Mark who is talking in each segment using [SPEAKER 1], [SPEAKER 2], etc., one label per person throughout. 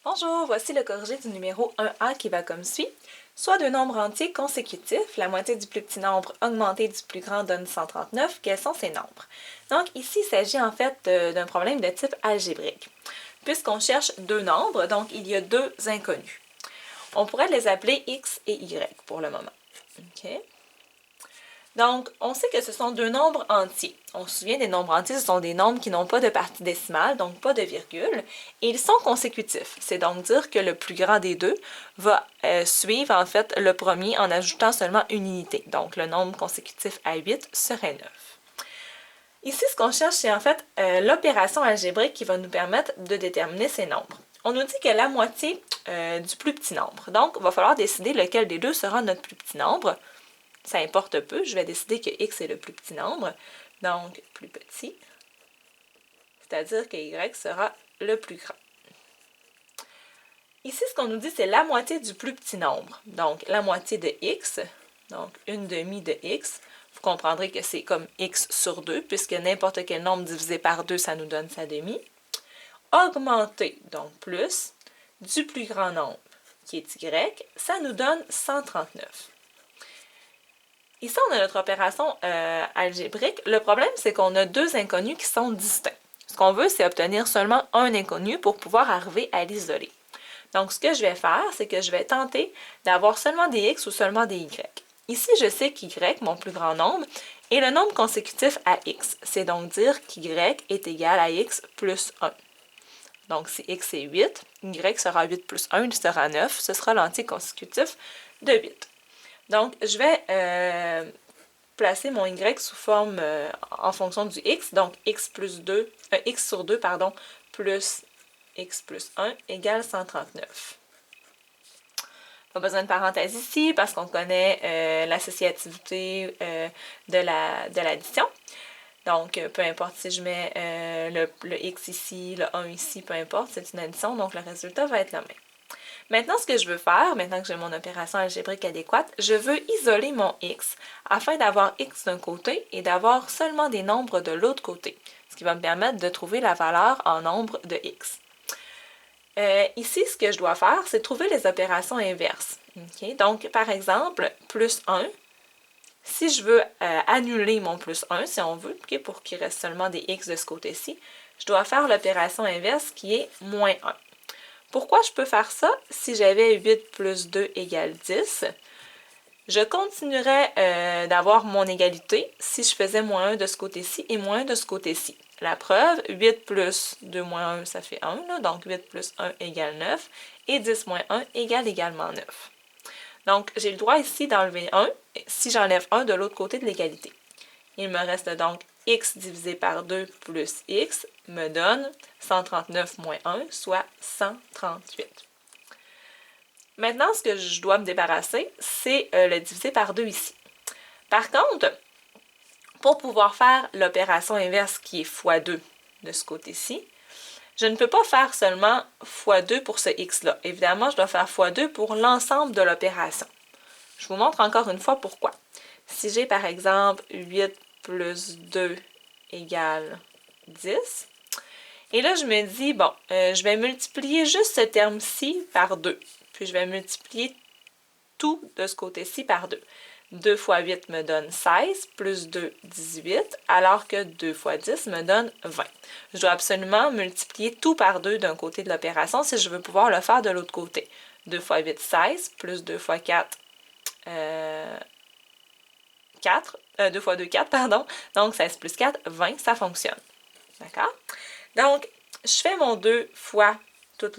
[SPEAKER 1] Bonjour, voici le corrigé du numéro 1A qui va comme suit. Soit deux nombres entiers consécutifs, la moitié du plus petit nombre augmenté du plus grand donne 139, quels sont ces nombres? Donc ici, il s'agit en fait d'un problème de type algébrique. Puisqu'on cherche deux nombres, donc il y a deux inconnus. On pourrait les appeler x et y pour le moment. OK? Donc, on sait que ce sont deux nombres entiers. On se souvient des nombres entiers, ce sont des nombres qui n'ont pas de partie décimale, donc pas de virgule, et ils sont consécutifs. C'est donc dire que le plus grand des deux va suivre en fait le premier en ajoutant seulement une unité. Donc, le nombre consécutif à 8 serait 9. Ici, ce qu'on cherche, c'est en fait l'opération algébrique qui va nous permettre de déterminer ces nombres. On nous dit que la moitié du plus petit nombre. Donc, il va falloir décider lequel des deux sera notre plus petit nombre. Ça importe peu, je vais décider que x est le plus petit nombre, donc plus petit, c'est-à-dire que y sera le plus grand. Ici, ce qu'on nous dit, c'est la moitié du plus petit nombre, donc la moitié de x, donc une demi de x. Vous comprendrez que c'est comme x sur 2, puisque n'importe quel nombre divisé par 2, ça nous donne sa demi. Augmenté, donc plus, du plus grand nombre, qui est y, ça nous donne 139. Ici, on a notre opération algébrique. Le problème, c'est qu'on a deux inconnus qui sont distincts. Ce qu'on veut, c'est obtenir seulement un inconnu pour pouvoir arriver à l'isoler. Donc, ce que je vais faire, c'est que je vais tenter d'avoir seulement des x ou seulement des y. Ici, je sais qu'y, mon plus grand nombre, est le nombre consécutif à x. C'est donc dire qu'y est égal à x plus 1. Donc, si x est 8, y sera 8 plus 1, il sera 9. Ce sera l'entier consécutif de 8. Donc, je vais placer mon y sous forme en fonction du x. Donc, x sur 2, pardon, plus x plus 1 égale 139. Pas besoin de parenthèse ici parce qu'on connaît l'associativité de l'addition. Donc, peu importe si je mets le x ici, le 1 ici, peu importe, c'est une addition, donc le résultat va être le même. Maintenant, ce que je veux faire, maintenant que j'ai mon opération algébrique adéquate, je veux isoler mon x afin d'avoir x d'un côté et d'avoir seulement des nombres de l'autre côté, ce qui va me permettre de trouver la valeur en nombre de x. Ici, ce que je dois faire, c'est trouver les opérations inverses. Okay? Donc, par exemple, plus 1, si je veux annuler mon plus 1, si on veut, okay, pour qu'il reste seulement des x de ce côté-ci, je dois faire l'opération inverse qui est moins 1. Pourquoi je peux faire ça? Si j'avais 8 plus 2 égale 10, je continuerais d'avoir mon égalité si je faisais moins 1 de ce côté-ci et moins 1 de ce côté-ci. La preuve, 8 plus 2 moins 1, ça fait 1, là, donc 8 plus 1 égale 9, et 10 moins 1 égale également 9. Donc, j'ai le droit ici d'enlever 1 si j'enlève 1 de l'autre côté de l'égalité. Il me reste donc x divisé par 2 plus x me donne 139 moins 1, soit 138. Maintenant, ce que je dois me débarrasser, c'est le diviser par 2 ici. Par contre, pour pouvoir faire l'opération inverse qui est x2 de ce côté-ci, je ne peux pas faire seulement x2 pour ce x-là. Évidemment, je dois faire x2 pour l'ensemble de l'opération. Je vous montre encore une fois pourquoi. Si j'ai par exemple 8 plus 2 égale 10, et là je me dis, bon, je vais multiplier juste ce terme-ci par 2, puis je vais multiplier tout de ce côté-ci par 2. 2 fois 8 me donne 16, plus 2, 18, alors que 2 fois 10 me donne 20. Je dois absolument multiplier tout par 2 d'un côté de l'opération si je veux pouvoir le faire de l'autre côté. 2 fois 8, 16, plus 2 fois 4, 4, 2 fois 2, 4, pardon. Donc, 16 plus 4, 20, ça fonctionne. D'accord? Donc, je fais mon 2 fois tous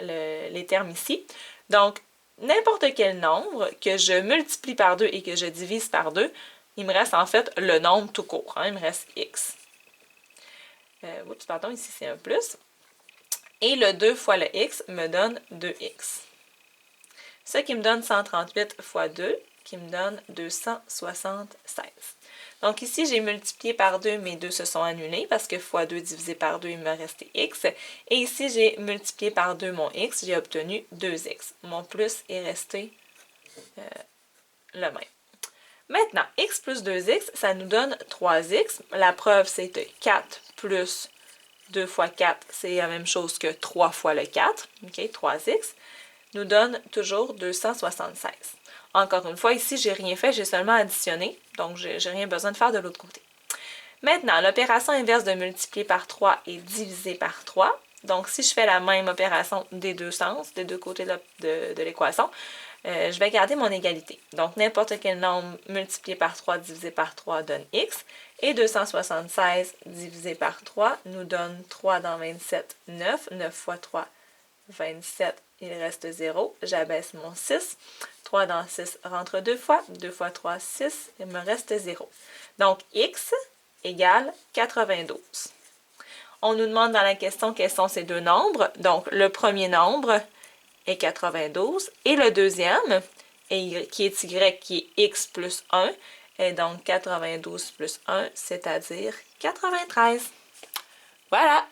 [SPEAKER 1] les termes ici. Donc, n'importe quel nombre que je multiplie par 2 et que je divise par 2, il me reste en fait le nombre tout court. Hein? Il me reste x. Oups, pardon, ici c'est un plus. Et le 2 fois le x me donne 2x. Ce qui me donne 138 fois 2, qui me donne 276. Donc ici, j'ai multiplié par 2, mes 2 se sont annulés parce que fois 2 divisé par 2, il me restait x. Et ici, j'ai multiplié par 2 mon x, j'ai obtenu 2x. Mon plus est resté le même. Maintenant, x plus 2x, ça nous donne 3x. La preuve, c'est 4 plus 2 fois 4, c'est la même chose que 3 fois le 4, ok, 3x, nous donne toujours 276. Encore une fois, ici, j'ai rien fait, j'ai seulement additionné, donc j'ai rien besoin de faire de l'autre côté. Maintenant, l'opération inverse de multiplier par 3 est diviser par 3. Donc, si je fais la même opération des deux sens, des deux côtés de l'équation, je vais garder mon égalité. Donc, n'importe quel nombre multiplié par 3 divisé par 3 donne x. Et 276 divisé par 3 nous donne 3 dans 27, 9. 9 fois 3, 27. Il reste 0. J'abaisse mon 6. 3 dans 6 rentre 2 fois. 2 fois 3, 6. Il me reste 0. Donc, x égale 92. On nous demande dans la question quels sont ces deux nombres. Donc, le premier nombre est 92 et le deuxième, qui est y, qui est x plus 1, est donc 92 plus 1, c'est-à-dire 93. Voilà!